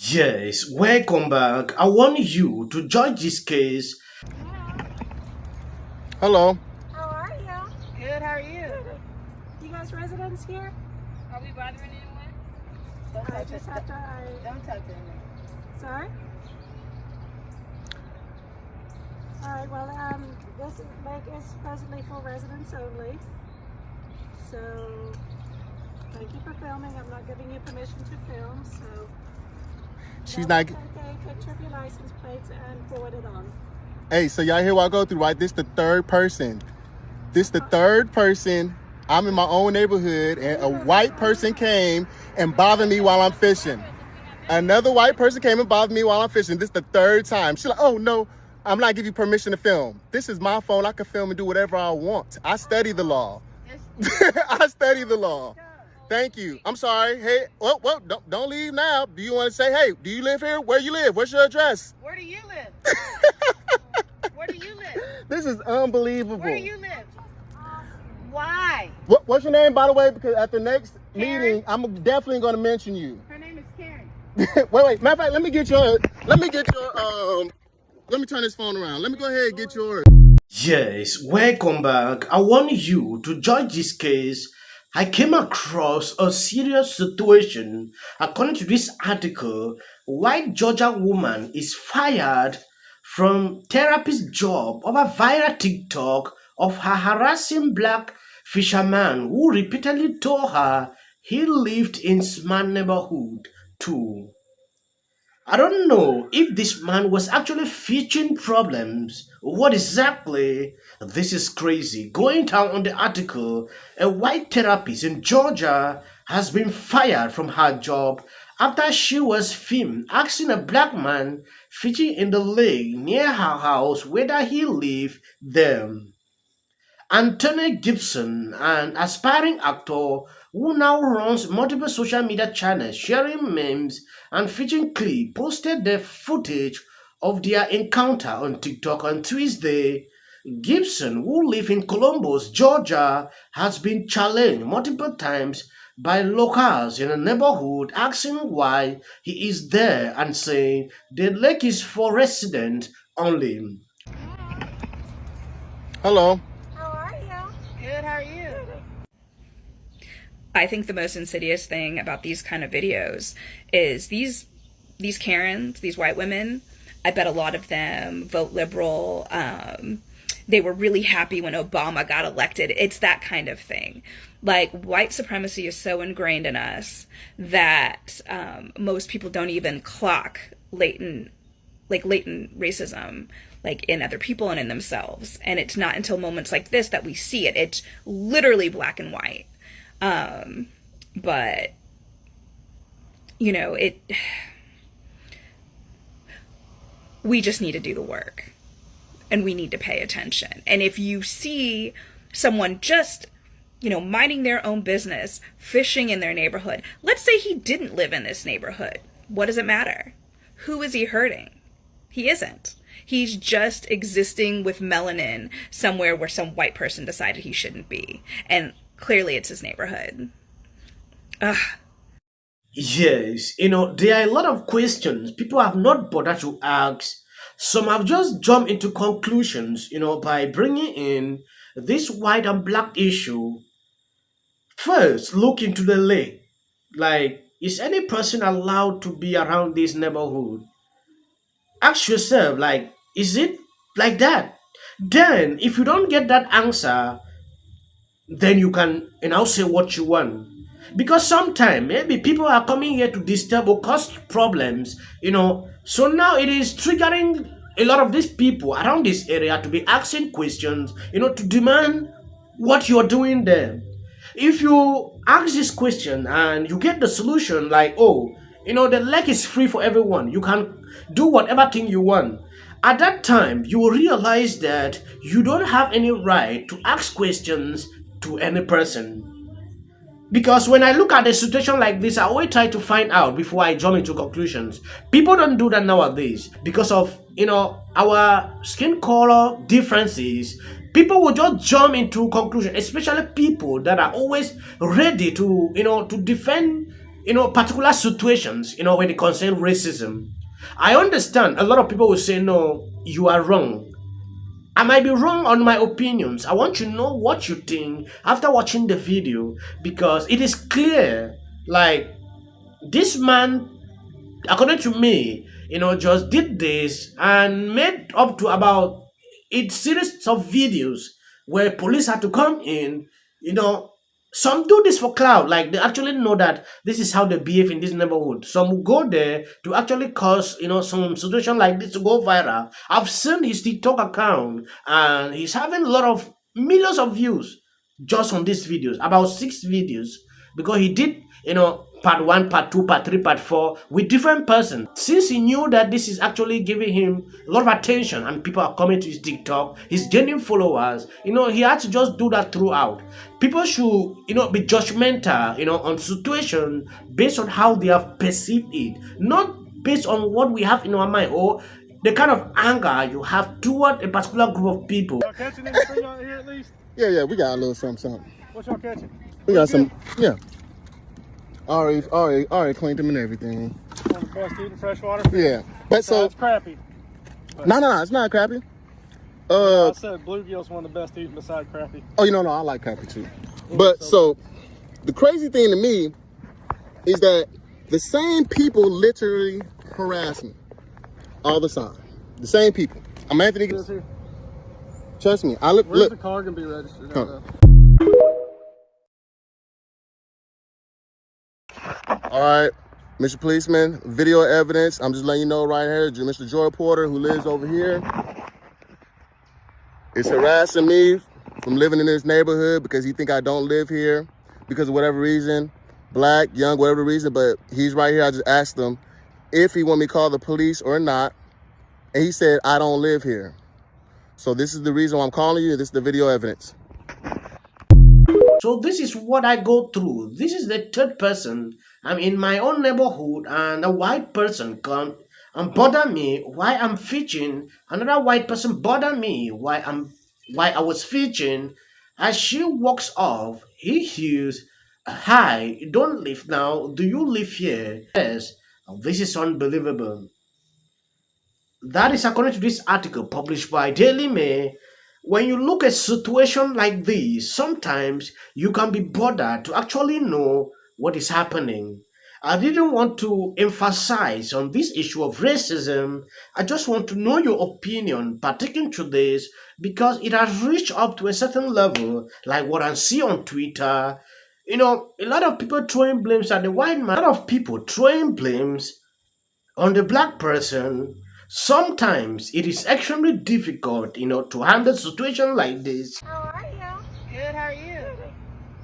Yes, welcome back. I want you to judge this case. Hello. How are you? Good, how are you? You guys residents here? Are we bothering anyone? I just have to. Don't talk to anyone. Sorry. All right. Well, this lake is presently for residents only. So, thank you for filming. I'm not giving you permission to film. So, She's not. take a picture of your license plates and forward it on. Hey, so y'all hear what I go through, right? This the third person. I'm in my own neighborhood, and a white person came and bothered me while I'm fishing. Another white person came and bothered me while I'm fishing. This is the third time. She's like, oh, no, I'm not giving you permission to film. This is my phone. I can film and do whatever I want. I study the law. I study the law. Thank you. I'm sorry. Hey, well, don't leave now. Do you want to say, hey, do you live here? Where you live? What's your address? Where do you live? Where do you live? This is unbelievable. Where do you live? Why? What's your name, by the way? Because at the next Karen. meeting, I'm definitely going to mention you. Her name is Karen. wait. Matter of fact, let me turn this phone around. Let me go ahead and get yours. Yes, welcome back. I want you to judge this case. I came across a serious situation. According to this article, white Georgia woman is fired from therapist job over viral TikTok of her harassing black fisherman who repeatedly told her he lived in smart neighborhood too. I don't know if this man was actually fishing problems. What exactly? This is crazy. Going down on the article, a white therapist in Georgia has been fired from her job after she was filmed asking a black man fishing in the lake near her house whether he lived there. Anthony Gibson, an aspiring actor who now runs multiple social media channels sharing memes and featuring clips, posted the footage of their encounter on TikTok on Tuesday. Gibson, who lives in Columbus, Georgia, has been challenged multiple times by locals in the neighborhood asking why he is there and saying the lake is for residents only. Hello. How are you? Good, how are you? I think the most insidious thing about these kind of videos is these Karens, these white women. I bet a lot of them vote liberal. They were really happy when Obama got elected. It's that kind of thing. Like, white supremacy is so ingrained in us that most people don't even clock latent racism, like in other people and in themselves. And it's not until moments like this that we see it. It's literally black and white. But we just need to do the work, and we need to pay attention. And if you see someone just, minding their own business, fishing in their neighborhood, let's say he didn't live in this neighborhood. What does it matter? Who is he hurting? He isn't. He's just existing with melanin somewhere where some white person decided he shouldn't be. And clearly it's his neighborhood. Ugh. Yes, there are a lot of questions people have not bothered to ask. Some have just jumped into conclusions, by bringing in this white and black issue. First, look into the lake. Like, is any person allowed to be around this neighborhood? Ask yourself, like, is it like that? Then, if you don't get that answer, then you can say what you want. Because sometimes maybe people are coming here to disturb or cause problems, So now it is triggering a lot of these people around this area to be asking questions, to demand what you're doing there. If you ask this question and you get the solution, like, oh, the lake is free for everyone, you can do whatever thing you want. At that time, you will realize that you don't have any right to ask questions to any person. Because when I look at a situation like this, I always try to find out before I jump into conclusions. People don't do that nowadays because of our skin color differences. People will just jump into conclusion, especially people that are always ready to to defend particular situations, when it concerns racism. I understand a lot of people will say, no, you are wrong. I might be wrong on my opinions. I want to know what you think after watching the video because it is clear, like, this man, according to me, just did this and made up to about a series of videos where police had to come in. You know, some do this for cloud, like they actually know that this is how they behave in this neighborhood. Some will go there to actually cause, some situation like this to go viral. I've seen his TikTok account and he's having a lot of millions of views just on these videos, about 6 videos, because he did, part one, part two, part three, part four with different persons. Since he knew that this is actually giving him a lot of attention and people are coming to his TikTok, he's gaining followers, he had to just do that throughout. People should, be judgmental, on situation based on how they have perceived it, not based on what we have in our mind or the kind of anger you have toward a particular group of people. Y'all catching anything out here at least? Yeah, we got a little something. What y'all catching? We got some, yeah. Already cleaned them and everything. One of the best eating freshwater fish. Yeah, but so it's crappy. No, it's not crappie. I said bluegill's one of the best eating beside crappie. Oh, no, I like crappie too. But so the crazy thing to me is that the same people literally harass me all the time. The same people. I'm Anthony. Trust me. Where's the car gonna be registered? All right, Mr. Policeman, video evidence. I'm just letting you know right here, Mr. Joy Porter, who lives over here, is harassing me from living in this neighborhood because he think I don't live here because of whatever reason, black, young, whatever reason, but he's right here. I just asked him if he want me to call the police or not, and he said, I don't live here. So this is the reason why I'm calling you. This is the video evidence. So this is what I go through. This is the third person. I'm in my own neighborhood and a white person come and bother me while I'm fishing. Another white person bother me while I was fishing. As she walks off, he hears, "Hi, don't leave now. Do you live here?" Yes. This is unbelievable. That is according to this article published by Daily Mail. When you look at a situation like this, sometimes you can be bothered to actually know what is happening. I didn't want to emphasize on this issue of racism. I just want to know your opinion pertaining to this because it has reached up to a certain level, like what I see on Twitter. A lot of people throwing blames at the white man, a lot of people throwing blames on the black person. Sometimes it is extremely difficult, to handle a situation like this. How are you? Good, how are you?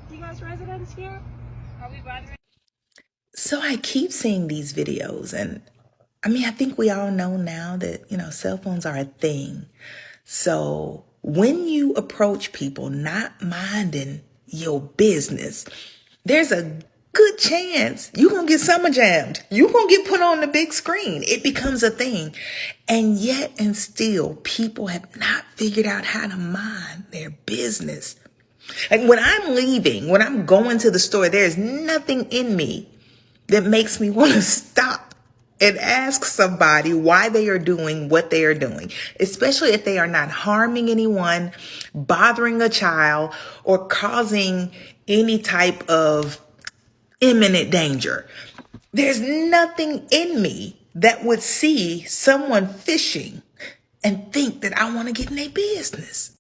You guys residents here? Are we bothering? So I keep seeing these videos, and I think we all know now that, cell phones are a thing. So when you approach people not minding your business, there's a good chance you're going to get summer jammed. You're going to get put on the big screen. It becomes a thing. And yet and still, people have not figured out how to mind their business. Like when I'm leaving, when I'm going to the store, there's nothing in me that makes me want to stop and ask somebody why they are doing what they are doing, especially if they are not harming anyone, bothering a child, or causing any type of imminent danger. There's nothing in me that would see someone fishing and think that I want to get in their business.